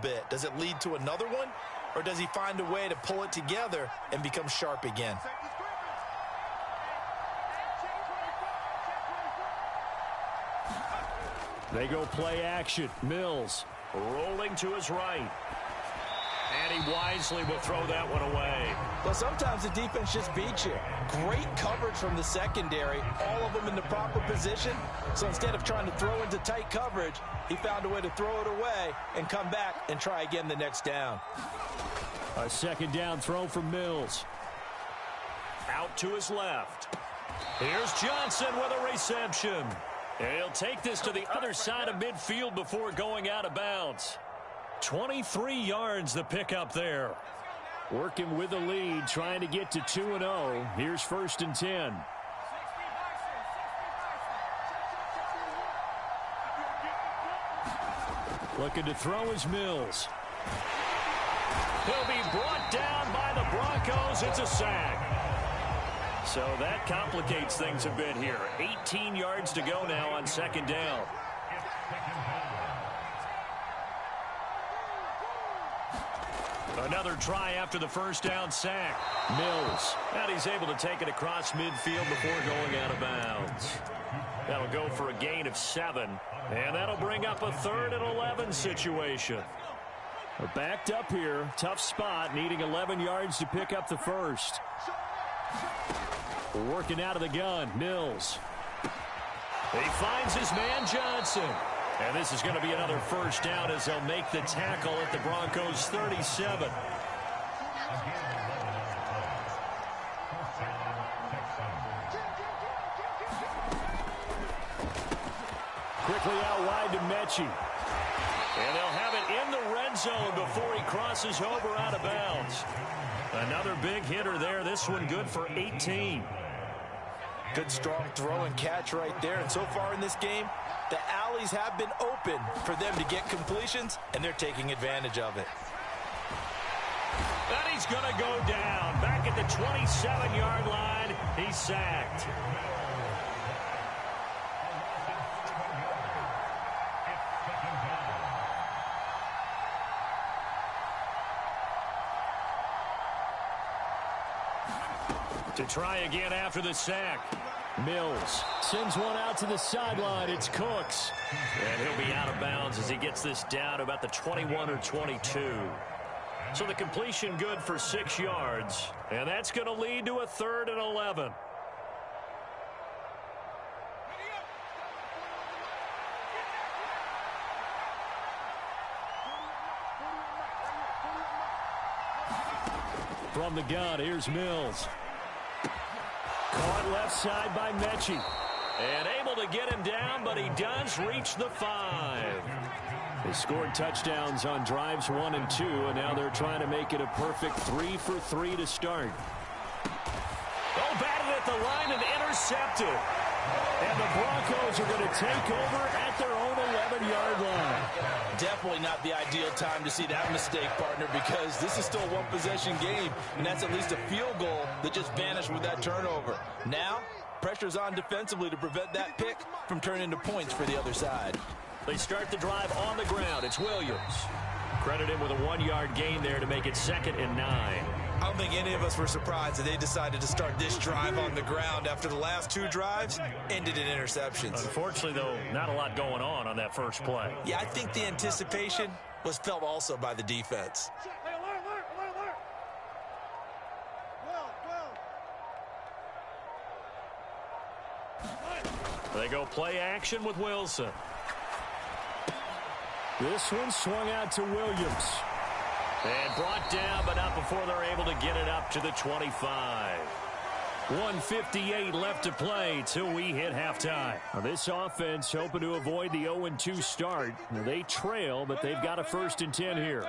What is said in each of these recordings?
bit. Does it lead to another one, or does he find a way to pull it together and become sharp again? They go play action. Mills rolling to his right. And he wisely will throw that one away. Well, sometimes the defense just beats you. Great coverage from the secondary, all of them in the proper position. So instead of trying to throw into tight coverage, he found a way to throw it away and come back and try again the next down. A second down throw from Mills. Out to his left. Here's Johnson with a reception. And he'll take this to the other side of midfield before going out of bounds. 23 yards the pickup there. Working with the lead, trying to get to 2-0. Here's 1st and 10. Looking to throw is Mills. He'll be brought down by the Broncos. It's a sack. So that complicates things a bit here. 18 yards to go now on 2nd down. Another try after the 1st down sack. Mills. And he's able to take it across midfield before going out of bounds. That'll go for a gain of 7. And that'll bring up a 3rd and 11 situation. We're backed up here. Tough spot. Needing 11 yards to pick up the 1st. Working out of the gun. Mills. He finds his man Johnson. And this is going to be another 1st down as they'll make the tackle at the Broncos 37. Quickly out wide to Mechie. And they'll have it in the red zone before he crosses over out of bounds. Another big hitter there. This one good for 18. Good strong throw and catch right there. And so far in this game, the alleys have been open for them to get completions, and they're taking advantage of it. And he's going to go down. Back at the 27-yard line, he's sacked. To try again after the sack. Mills sends one out to the sideline. It's Cooks. And he'll be out of bounds as he gets this down about the 21 or 22. So the completion good for 6 yards. And that's going to lead to a 3rd and 11. From the gun, here's Mills. Caught left side by Mechie. And able to get him down, but he does reach the 5. They scored touchdowns on drives 1 and 2, and now they're trying to make it a perfect 3 for 3 to start. Oh, batted at the line and intercepted. And the Broncos are going to take over at their own 11-yard line. Definitely not the ideal time to see that mistake, partner, because this is still a one-possession game, and that's at least a field goal that just vanished with that turnover. Now, pressure's on defensively to prevent that pick from turning into points for the other side. They start the drive on the ground. It's Williams. Credit him with a 1-yard gain there to make it 2nd and 9. I don't think any of us were surprised that they decided to start this drive on the ground after the last 2 drives ended in interceptions. Unfortunately, though, not a lot going on that first play. Yeah, I think the anticipation was felt also by the defense. They go play action with Wilson. This one swung out to Williams. And brought down, but not before they're able to get it up to the 25. 1:58 left to play till we hit halftime. Now this offense hoping to avoid the 0-2 start. Now they trail, but they've got a 1st and 10 here.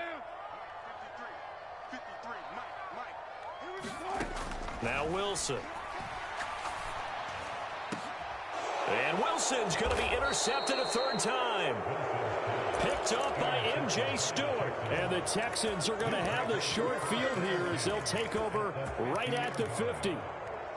Now Wilson. And Wilson's going to be intercepted a 3rd time. Picked up by M.J. Stewart. And the Texans are going to have the short field here as they'll take over right at the 50.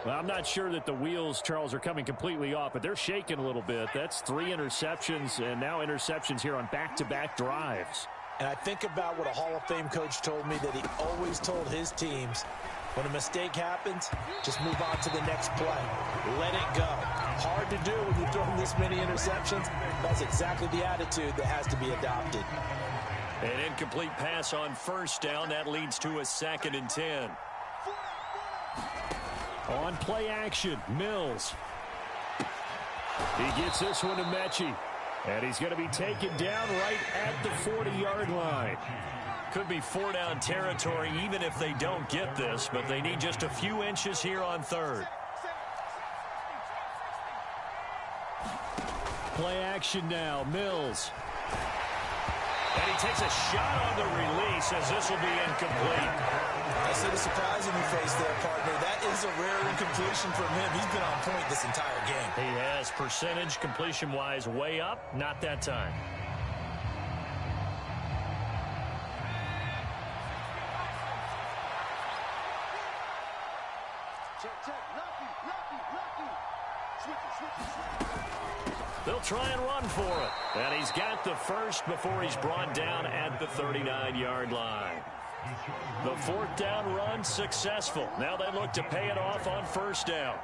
Well, I'm not sure that the wheels, Charles, are coming completely off, but they're shaking a little bit. That's 3 interceptions, and now interceptions here on back-to-back drives. And I think about what a Hall of Fame coach told me, that he always told his teams, when a mistake happens, just move on to the next play. Let it go. Hard to do when you're throwing this many interceptions. That's exactly the attitude that has to be adopted. An incomplete pass on first down. That leads to a 2nd and 10. On play action, Mills. He gets this one to Mechie. And he's going to be taken down right at the 40-yard line. Could be 4-down territory even if they don't get this, but they need just a few inches here on 3rd. Play action now, Mills. And he takes a shot on the release as this will be incomplete. I see the surprise in your face there, partner. That is a rare incompletion from him. He's been on point this entire game. He has, percentage completion-wise way up, not that time. They'll try and run for it. And he's got the first before he's brought down at the 39-yard line. The 4th down run successful. Now they look to pay it off on 1st down.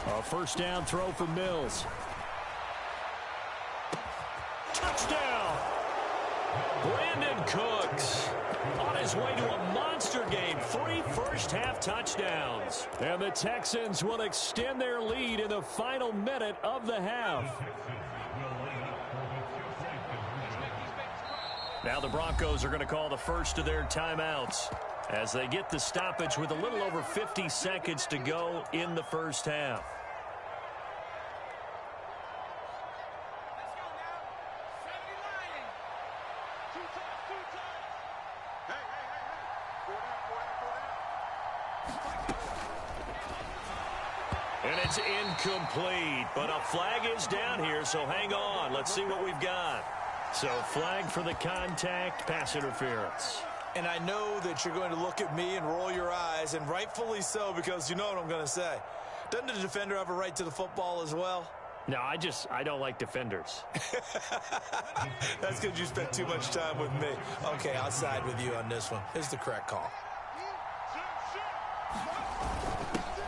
A 1st down throw for Mills. Touchdown! Brandon Cooks on his way to a monster game. 3 first-half touchdowns. And the Texans will extend their lead in the final minute of the half. Now the Broncos are going to call the first of their timeouts as they get the stoppage with a little over 50 seconds to go in the first half. And it's incomplete, but a flag is down here, so hang on. Let's see what we've got. So flag for the contact, pass interference. And I know that you're going to look at me and roll your eyes, and rightfully so, because you know what I'm going to say. Doesn't the defender have a right to the football as well? No, I don't like defenders. That's because you spent too much time with me. Okay, I'll side with you on this one. Here's the correct call.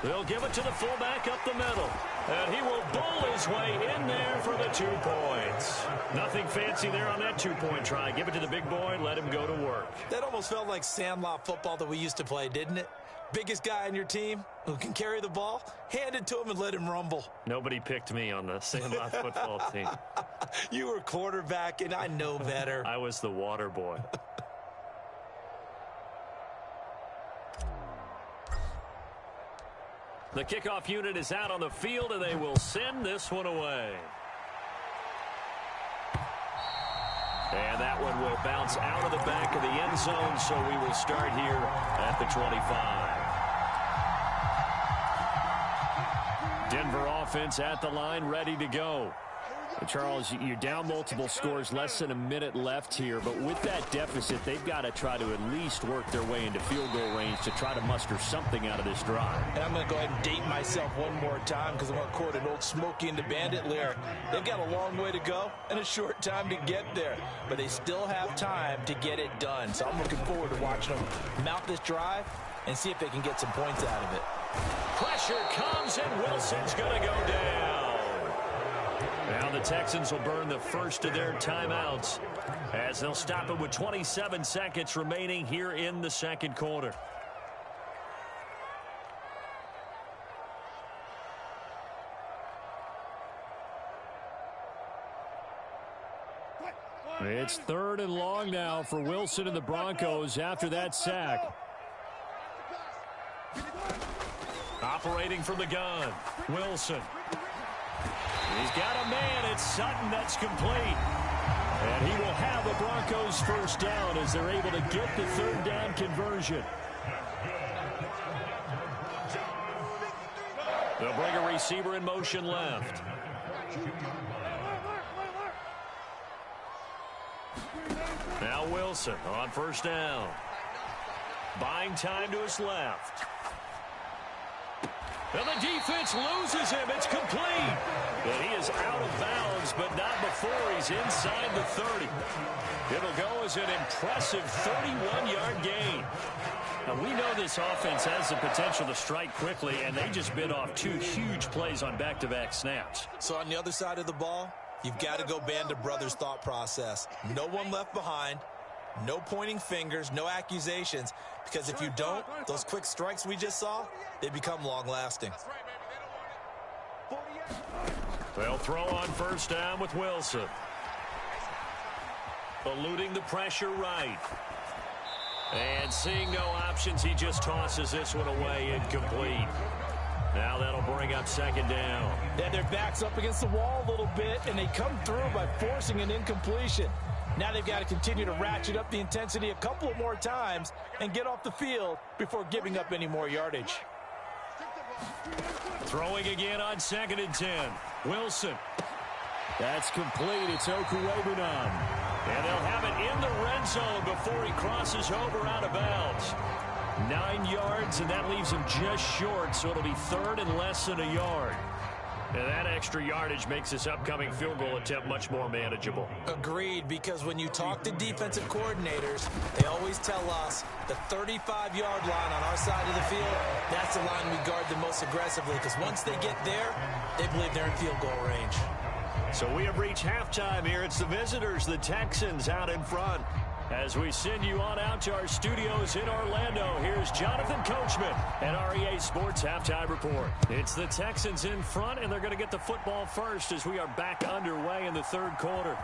They'll give it to the fullback up the middle. And he will bowl his way in there for the 2 points. Nothing fancy there on that 2-point try. Give it to the big boy and let him go to work. That almost felt like sandlot football that we used to play, didn't it? Biggest guy on your team who can carry the ball, hand it to him and let him rumble. Nobody picked me on the sandlot football team. You were quarterback, and I know better. I was the water boy. The kickoff unit is out on the field, and they will send this one away. And that one will bounce out of the back of the end zone, so we will start here at the 25. Denver offense at the line, ready to go. Charles, you're down multiple scores, less than a minute left here, but with that deficit, they've got to try to at least work their way into field goal range to try to muster something out of this drive. And I'm going to go ahead and date myself one more time because I'm going to quote an old Smokey and the Bandit lyric. They've got a long way to go and a short time to get there, but they still have time to get it done. So I'm looking forward to watching them mount this drive and see if they can get some points out of it. Pressure comes, and Wilson's going to go down. Now the Texans will burn the first of their timeouts as they'll stop it with 27 seconds remaining here in the second quarter. It's 3rd and long now for Wilson and the Broncos after that sack. Operating from the gun, Wilson. He's got a man. It's Sutton. That's complete. And he will have the Broncos first down as they're able to get the 3rd down conversion. They'll bring a receiver in motion left. Now Wilson on first down. Buying time to his left. And the defense loses him. It's complete. But he is out of bounds, but not before he's inside the 30. It'll go as an impressive 31-yard gain. Now, we know this offense has the potential to strike quickly, and they just bit off 2 huge plays on back-to-back snaps. So on the other side of the ball, you've got to go Band of Brothers thought process. No one left behind, no pointing fingers, no accusations, because if you don't, those quick strikes we just saw, they become long-lasting. They'll throw on first down with Wilson. Eluding the pressure right. And seeing no options, he just tosses this one away, incomplete. Now that'll bring up second down. Then their back's up against the wall a little bit, and they come through by forcing an incompletion. Now they've got to continue to ratchet up the intensity a couple of more times and get off the field before giving up any more yardage. Throwing again on 2nd and 10. Wilson. That's complete. It's Okurebunan. And they'll have it in the red zone before he crosses over out of bounds. 9 yards, and that leaves him just short, so it'll be 3rd and less than a yard. And that extra yardage makes this upcoming field goal attempt much more manageable. Agreed, because when you talk to defensive coordinators, they always tell us the 35-yard line on our side of the field, that's the line we guard the most aggressively, because once they get there, they believe they're in field goal range. So we have reached halftime here. It's the visitors, the Texans, out in front. As we send you on out to our studios in Orlando, here's Jonathan Coachman at REA Sports Halftime Report. It's the Texans in front, and they're going to get the football first as we are back underway in the 3rd quarter.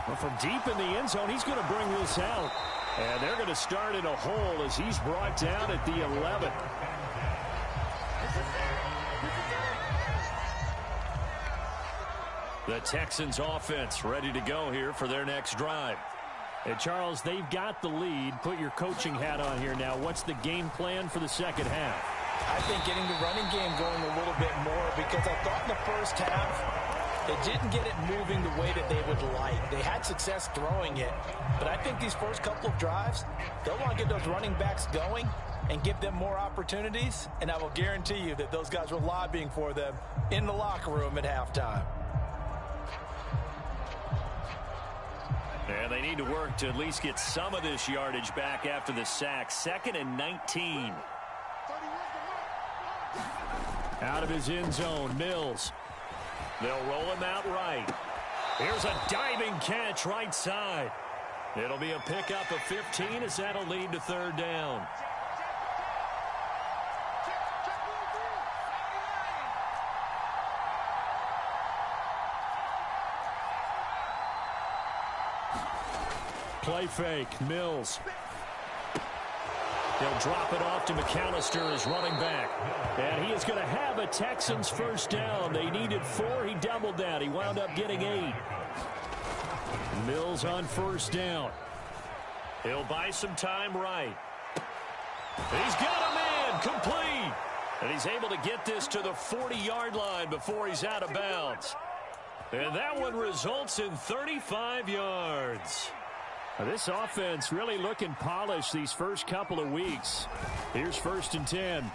Well, from deep in the end zone, he's going to bring this out. And they're going to start in a hole as he's brought down at the 11. The Texans offense ready to go here for their next drive. And Charles, they've got the lead. Put your coaching hat on here now. What's the game plan for the second half? I think getting the running game going a little bit more, because I thought in the first half they didn't get it moving the way that they would like. They had success throwing it, but I think these first couple of drives, they'll want to get those running backs going and give them more opportunities, and I will guarantee you that those guys were lobbying for them in the locker room at halftime. And they need to work to at least get some of this yardage back after the sack. 2nd and 19. Out of his end zone, Mills. They'll roll him out right. Here's a diving catch right side. It'll be a pickup of 15 as that'll lead to 3rd down. Play fake, Mills. He'll drop it off to McAllister as running back. And he is going to have a Texans first down. They needed 4. He doubled that. He wound up getting 8. Mills on first down. He'll buy some time right. He's got a man complete. And he's able to get this to the 40-yard line before he's out of bounds. And that one results in 35 yards. This offense really looking polished these first couple of weeks. Here's 1st and 10.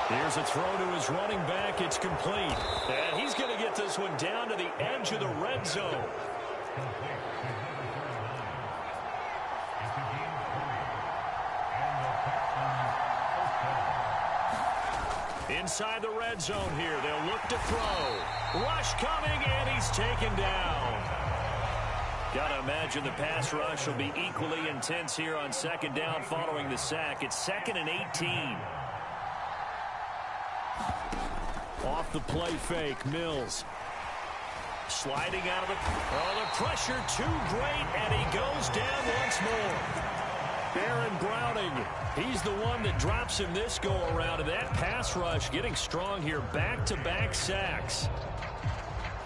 Here's a throw to his running back. It's complete. And he's going to get this one down to the edge of the red zone. Inside the red zone here. They'll look to throw. Rush coming, and he's taken down. Got to imagine the pass rush will be equally intense here on 2nd down following the sack. It's 2nd and 18. Off the play fake, Mills. Sliding out of it. Oh, the pressure too great, and he goes down once more. Baron Browning, he's the one that drops him this go-around, and that pass rush getting strong here. Back-to-back sacks.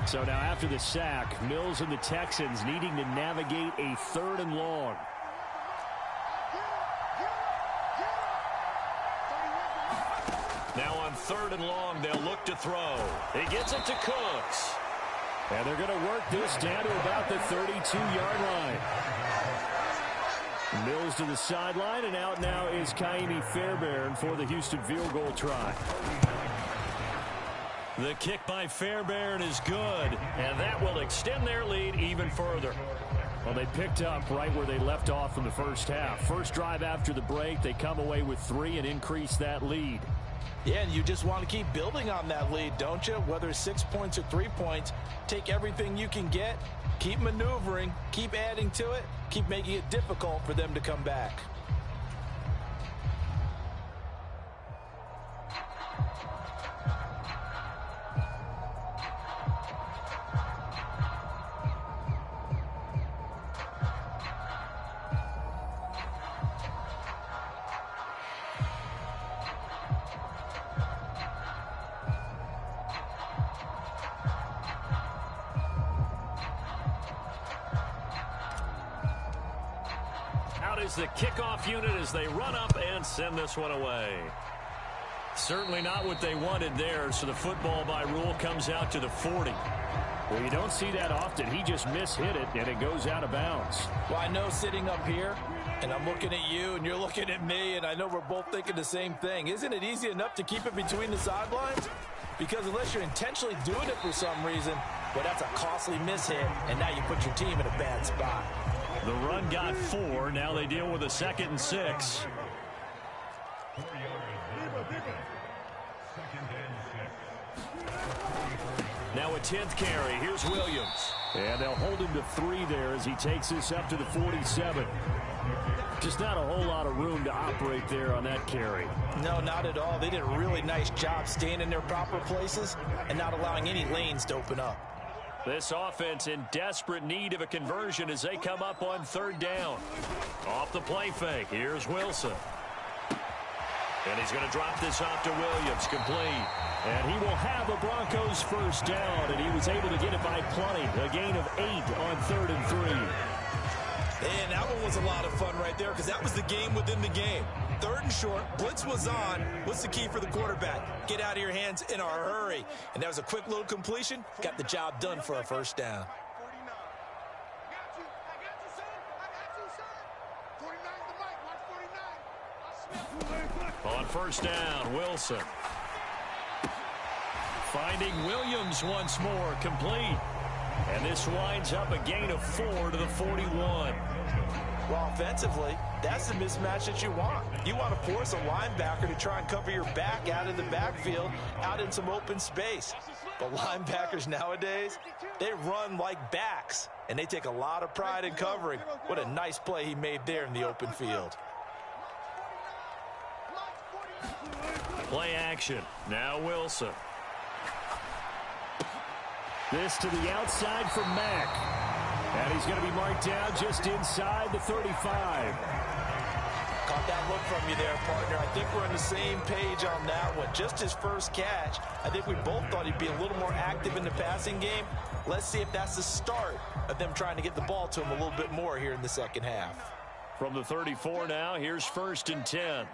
So now after the sack, Mills and the Texans needing to navigate a 3rd and long. Now on 3rd and long, they'll look to throw. He gets it to Cooks. And they're going to work this down to about the 32-yard line. Mills to the sideline, and out now is Kaimi Fairbairn for the Houston field goal try. The kick by Fairbairn is good, and that will extend their lead even further. Well, they picked up right where they left off in the first half. First drive after the break, they come away with 3 and increase that lead. Yeah, and you just want to keep building on that lead, don't you? Whether it's 6 points or 3 points, take everything you can get, keep maneuvering, keep adding to it, keep making it difficult for them to come back. Is the kickoff unit as they run up and send this one away. Certainly not what they wanted there, so the football by rule comes out to the 40. Well, you don't see that often. He just mishit it, and it goes out of bounds. Well, I know sitting up here, and I'm looking at you, and you're looking at me, and I know we're both thinking the same thing. Isn't it easy enough to keep it between the sidelines? Because unless you're intentionally doing it for some reason, well, that's a costly mishit, and now you put your team in a bad spot. The run got 4. Now they deal with a 2nd and 6. Now a 10th carry. Here's Williams. And they'll hold him to 3 there as he takes this up to the 47. Just not a whole lot of room to operate there on that carry. No, not at all. They did a really nice job staying in their proper places and not allowing any lanes to open up. This offense in desperate need of a conversion as they come up on 3rd down. Off the play fake. Here's Wilson. And he's going to drop this off to Williams. Complete. And he will have a Broncos first down, and he was able to get it by plenty. A gain of 8 on 3rd and 3. And that one was a lot of fun right there because that was the game within the game. 3rd and short, blitz was on. What's the key for the quarterback? Get out of your hands in a hurry. And that was a quick little completion. Got the job done for a first down. On first down, Wilson. Finding Williams once more, complete. And this winds up a gain of 4 to the 41. Well, offensively, that's the mismatch that you want. You want to force a linebacker to try and cover your back out of the backfield, out in some open space. But linebackers nowadays, they run like backs, and they take a lot of pride in covering. What a nice play he made there in the open field. Play action. Now Wilson. This to the outside for Mack. And he's going to be marked down just inside the 35. Caught that look from you there, partner. I think we're on the same page on that one. Just his first catch. I think we both thought he'd be a little more active in the passing game. Let's see if that's the start of them trying to get the ball to him a little bit more here in the second half. From the 34 now, here's 1st and 10.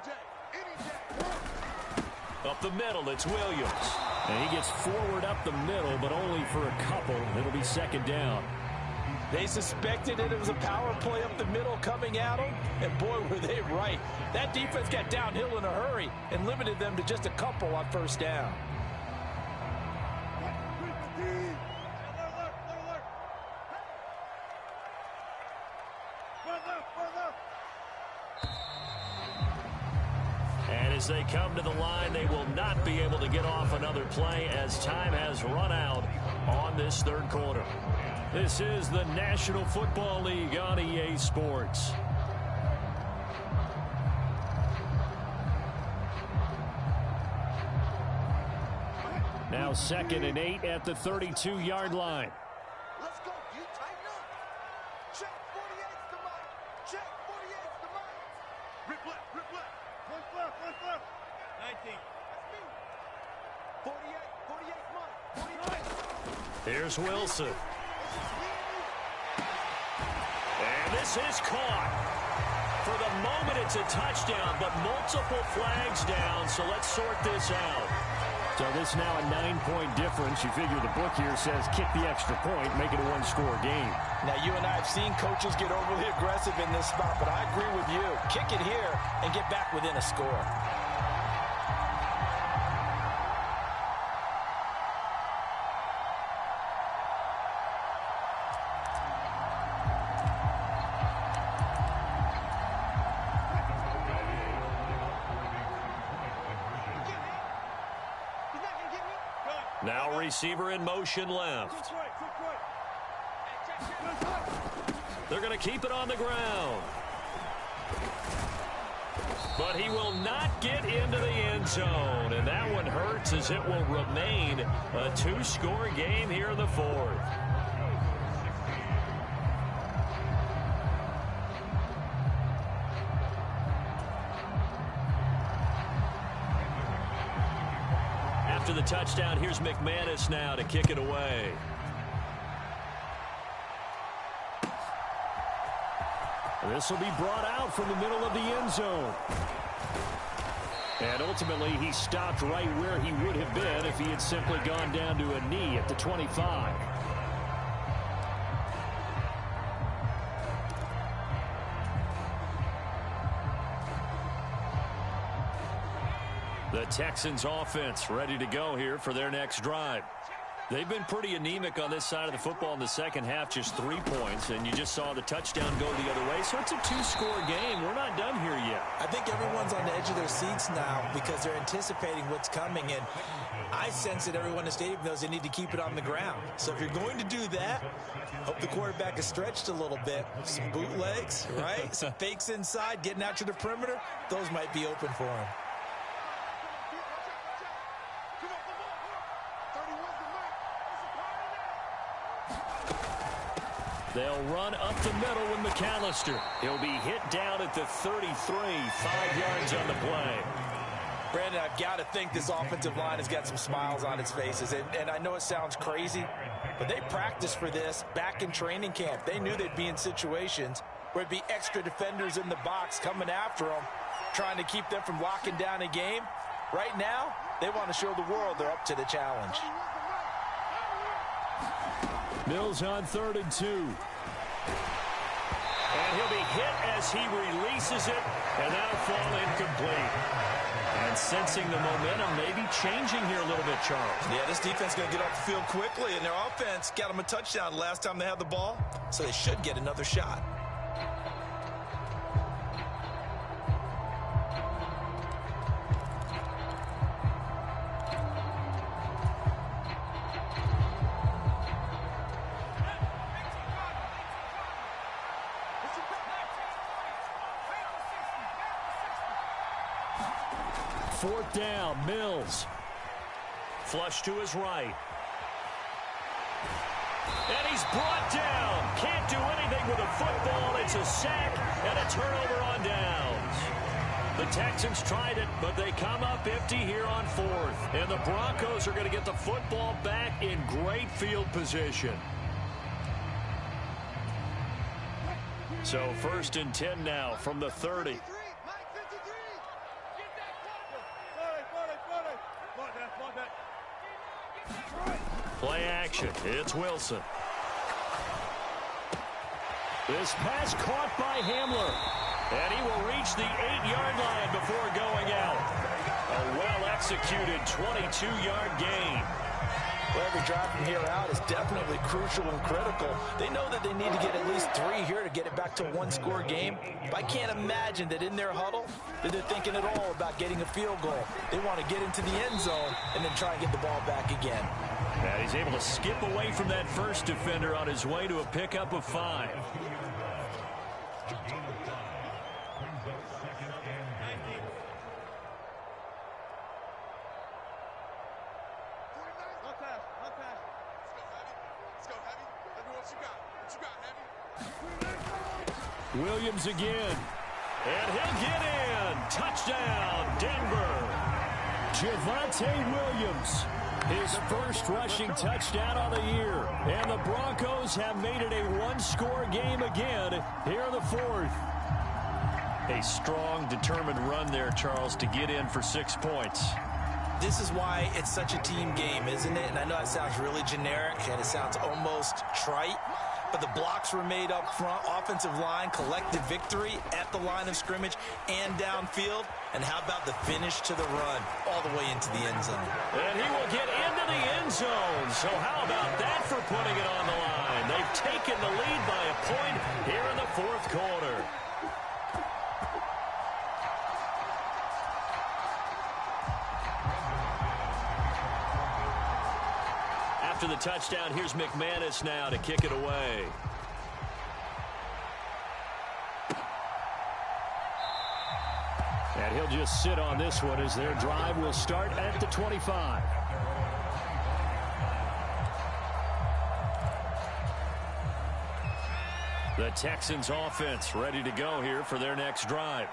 Up the middle, it's Williams. And he gets forward up the middle, but only for a couple. It'll be 2nd down. They suspected it was a power play up the middle coming at them, and boy, were they right. That defense got downhill in a hurry and limited them to just a couple on first down. And as they come to the line, they will not be able to get off another play as time has run out on this 3rd quarter. This is the National Football League on EA Sports. Now 2nd and 8 at the 32-yard line. Let's go. You tighten up. Check 48's the mic. Check 48's the mic. Rip left, rip left. One left. 19. That's me. 48, 48's mine. 48. Here's Wilson. And this is caught. For the moment, it's a touchdown, but multiple flags down, so let's sort this out. So this now a 9-point difference. You figure the book here says kick the extra point, make it a 1-score game. Now, you and I have seen coaches get overly aggressive in this spot, but I agree with you. Kick it here and get back within a score. Now receiver in motion left. They're going to keep it on the ground. But he will not get into the end zone. And that one hurts as it will remain a two-score game here in the fourth. After the touchdown, here's McManus now to kick it away. This will be brought out from the middle of the end zone. And ultimately, he stopped right where he would have been if he had simply gone down to a knee at the 25. The Texans offense ready to go here for their next drive. They've been pretty anemic on this side of the football in the second half, just 3 points, and you just saw the touchdown go the other way. So it's a two-score game. We're not done here yet. I think everyone's on the edge of their seats now because they're anticipating what's coming, and I sense that everyone in the stadium knows they need to keep it on the ground. So if you're going to do that, hope the quarterback is stretched a little bit. Some bootlegs, right? Some fakes inside, getting out to the perimeter. Those might be open for him. They'll run up the middle with McAllister. He'll be hit down at the 33, 5 yards on the play. Brandon, I've got to think this offensive line has got some smiles on its faces. And I know it sounds crazy, but they practiced for this back in training camp. They knew they'd be in situations where it'd be extra defenders in the box coming after them, trying to keep them from locking down a game. Right now, they want to show the world they're up to the challenge. Mills on 3rd and 2. And he'll be hit as he releases it, and that'll fall incomplete. And sensing the momentum maybe changing here a little bit, Charles. Yeah, this defense is going to get off the field quickly, and their offense got them a touchdown last time they had the ball, so they should get another shot. Fourth down, Mills. Flush to his right. And he's brought down. Can't do anything with a football. It's a sack and a turnover on downs. The Texans tried it, but they come up empty here on 4th. And the Broncos are going to get the football back in great field position. So 1st and 10 now from the 30. Play action. It's Wilson. This pass caught by Hamler. And he will reach the 8-yard line before going out. A well-executed 22-yard gain. Well, every drive from here out is definitely crucial and critical. They know that they need to get at least 3 here to get it back to a one-score game. But I can't imagine that in their huddle that they're thinking at all about getting a field goal. They want to get into the end zone and then try and get the ball back again. And he's able to skip away from that first defender on his way to a pickup of 5. Williams again. And he'll get in. Touchdown, Denver. Javonte Williams. His first rushing touchdown on the year. And the Broncos have made it a one-score game again here in the 4th. A strong, determined run there, Charles, to get in for 6 points. This is why it's such a team game, isn't it? And I know it sounds really generic and it sounds almost trite, but the blocks were made up front. Offensive line, collective victory at the line of scrimmage and downfield. And how about the finish to the run all the way into the end zone? And he will get into the end zone. So how about that for putting it on the line? They've taken the lead by a point here in the 4th quarter. the touchdown. Here's McManus now to kick it away. And he'll just sit on this one as their drive will start at the 25. The Texans offense ready to go here for their next drive.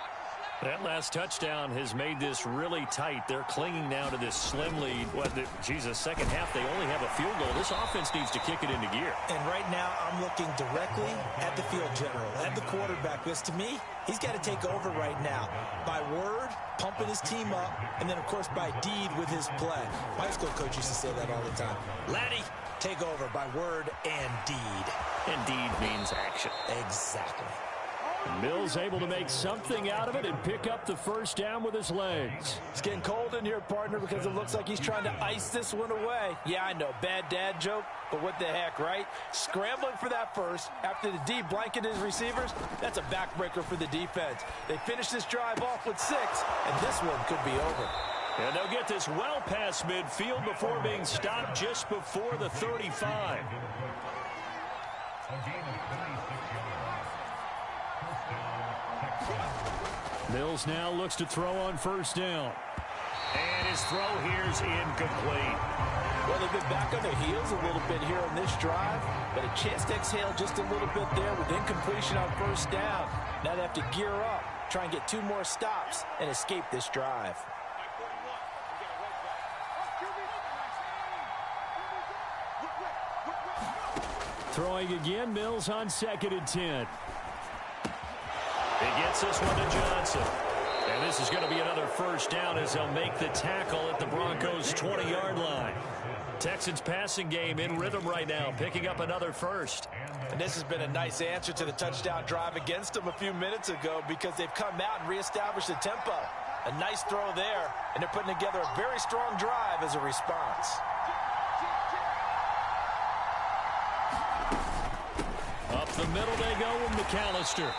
That last touchdown has made this really tight. They're clinging now to this slim lead. Second half, they only have a field goal. This offense needs to kick it into gear. And right now, I'm looking directly at the field general, at the quarterback. Because to me, he's got to take over right now. By word, pumping his team up, and then, of course, by deed with his play. My high school coach used to say that all the time. Laddie, take over by word and deed. And deed means action. Exactly. Mills able to make something out of it and pick up the first down with his legs. It's getting cold in here, partner, because it looks like he's trying to ice this one away. Yeah, I know, bad dad joke, but what the heck, right? Scrambling for that first after the D blanketed his receivers, that's a backbreaker for the defense. They finish this drive off with 6, and this one could be over. And they'll get this well past midfield before being stopped just before the 35. Mills now looks to throw on first down. And his throw here's incomplete. Well, they've been back on their heels a little bit here on this drive, but a chance to exhale just a little bit there with incompletion on first down. Now they have to gear up, try and get 2 more stops, and escape this drive. Throwing again, Mills on 2nd and 10. He gets this one to Johnson. And this is going to be another first down as they'll make the tackle at the Broncos' 20-yard line. Texans passing game in rhythm right now, picking up another first. And this has been a nice answer to the touchdown drive against them a few minutes ago because they've come out and reestablished the tempo. A nice throw there, and they're putting together a very strong drive as a response. Up the middle they go with McAllister.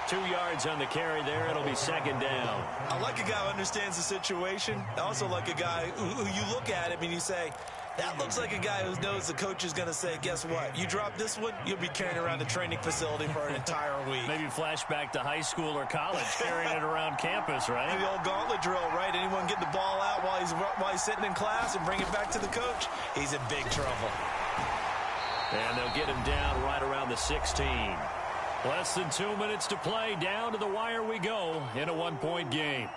2 yards on the carry there. It'll be 2nd down. I like a guy who understands the situation. I also like a guy who you look at him and you say, that looks like a guy who knows the coach is going to say, guess what? You drop this one, you'll be carrying around the training facility for an entire week. Maybe flashback to high school or college, carrying it around campus, right? The old gauntlet drill, right? Anyone get the ball out while he's sitting in class and bring it back to the coach? He's in big trouble. And they'll get him down right around the 16. Less than 2 minutes to play. Down to the wire we go in a 1-point game.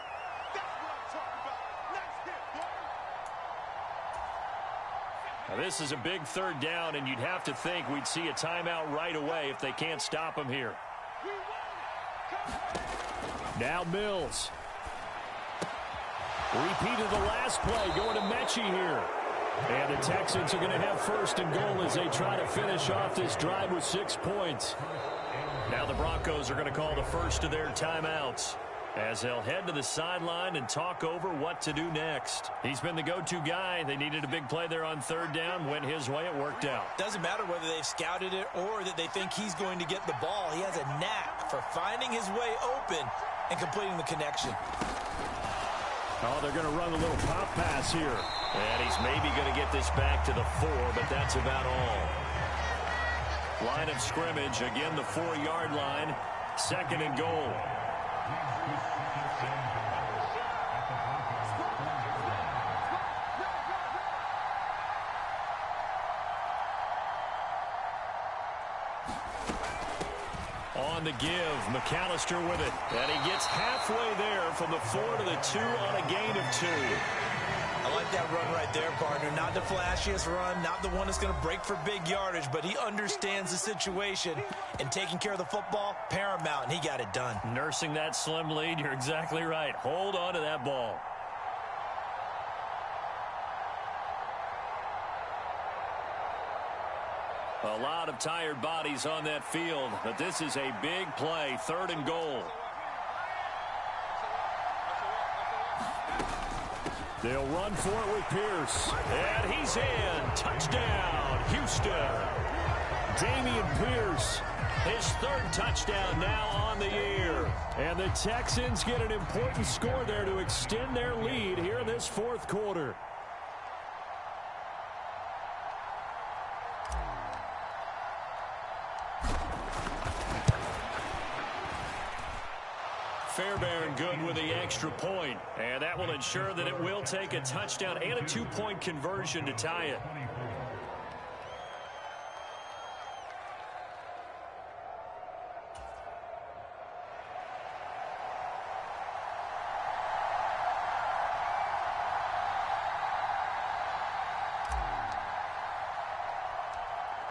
Now this is a big 3rd down, and you'd have to think we'd see a timeout right away if they can't stop him here. Now Mills. Repeat of the last play, going to Mechie here. And the Texans are going to have 1st and goal as they try to finish off this drive with 6 points. Now the Broncos are going to call the first of their timeouts as they'll head to the sideline and talk over what to do next. He's been the go-to guy. They needed a big play there on 3rd down. Went his way. It worked out. Doesn't matter whether they've scouted it or that they think he's going to get the ball. He has a knack for finding his way open and completing the connection. Oh, they're going to run a little pop pass here. And he's maybe going to get this back to the 4, but that's about all. Line of scrimmage, again the 4-yard line, 2nd and goal. On the give, McAllister with it. And he gets halfway there from the 4 to the 2 on a gain of 2. I like that run right there, partner. Not the flashiest run, not the one that's going to break for big yardage, but he understands the situation, and taking care of the football, paramount, and he got it done. Nursing that slim lead, you're exactly right. Hold on to that ball. A lot of tired bodies on that field, but this is a big play, 3rd and goal. They'll run for it with Pierce. And he's in. Touchdown, Houston. Dameon Pierce, his 3rd touchdown now on the year. And the Texans get an important score there to extend their lead here in this 4th quarter. Fairbairn good with the extra point. And that will ensure that it will take a touchdown and a 2-point conversion to tie it.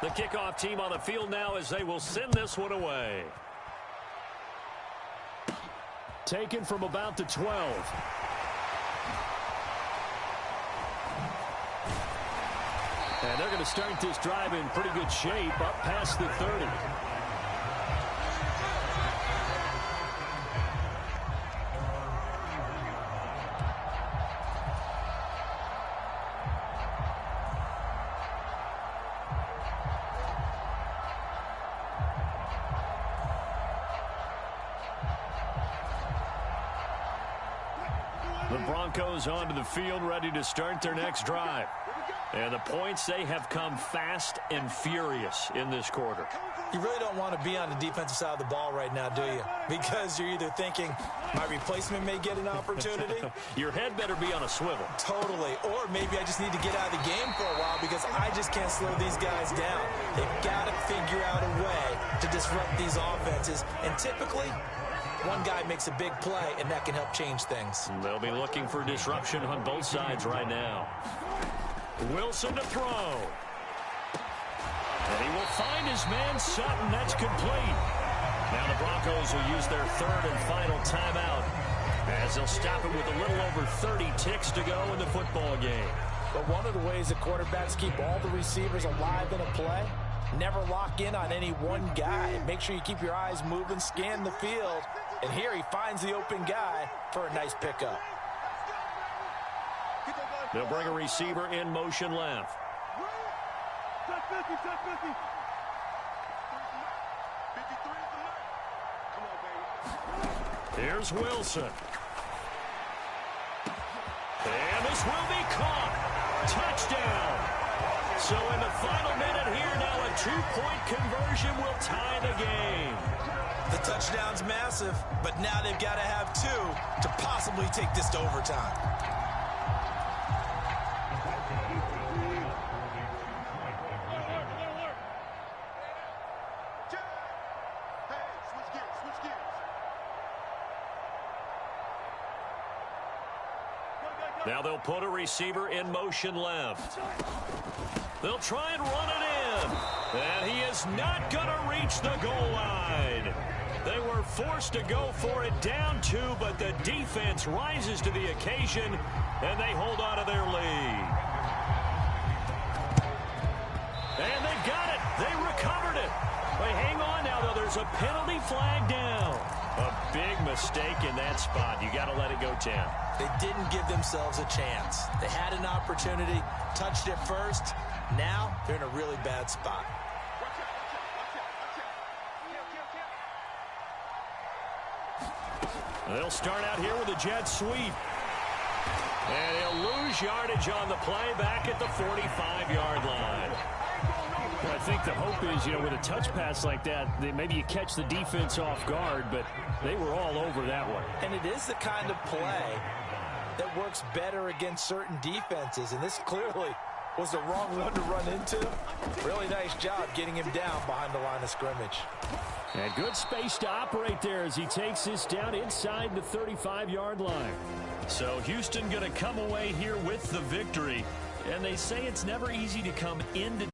The kickoff team on the field now as they will send this one away. Taken from about the 12. And they're going to start this drive in pretty good shape up past the 30. The Broncos onto the field, ready to start their next drive. And the points, they have come fast and furious in this quarter. You really don't want to be on the defensive side of the ball right now, do you? Because you're either thinking, my replacement may get an opportunity. Your head better be on a swivel. Totally. Or maybe I just need to get out of the game for a while because I just can't slow these guys down. They've got to figure out a way to disrupt these offenses. And typically, one guy makes a big play, and that can help change things. They'll be looking for disruption on both sides right now. Wilson to throw. And he will find his man Sutton. That's complete. Now the Broncos will use their third and final timeout as they'll stop it with a little over 30 ticks to go in the football game. But one of the ways that quarterbacks keep all the receivers alive in a play, never lock in on any one guy. Make sure you keep your eyes moving, scan the field. And here he finds the open guy for a nice pickup. They'll bring a receiver in motion left. Here's Wilson. And this will be caught. Touchdown. So in the final minute here now, a 2-point conversion will tie the game. The touchdown's massive, but now they've got to have 2 to possibly take this to overtime. Now they'll put a receiver in motion left. They'll try and run it in. And he is not going to reach the goal line. They were forced to go for it down 2, but the defense rises to the occasion, and they hold on to their lead. And they've got it. They recovered it. They hang on now, though. There's a penalty flag down. A big mistake in that spot. You got to let it go 10. They didn't give themselves a chance. They had an opportunity, touched it first. Now they're in a really bad spot. They'll start out here with a jet sweep. And he'll lose yardage on the play back at the 45-yard line. Well, I think the hope is, with a touch pass like that, maybe you catch the defense off guard, but they were all over that one. And it is the kind of play that works better against certain defenses, and this clearly was the wrong one to run into. Really nice job getting him down behind the line of scrimmage. And good space to operate there as he takes this down inside the 35-yard line. So Houston going to come away here with the victory. And they say it's never easy to come into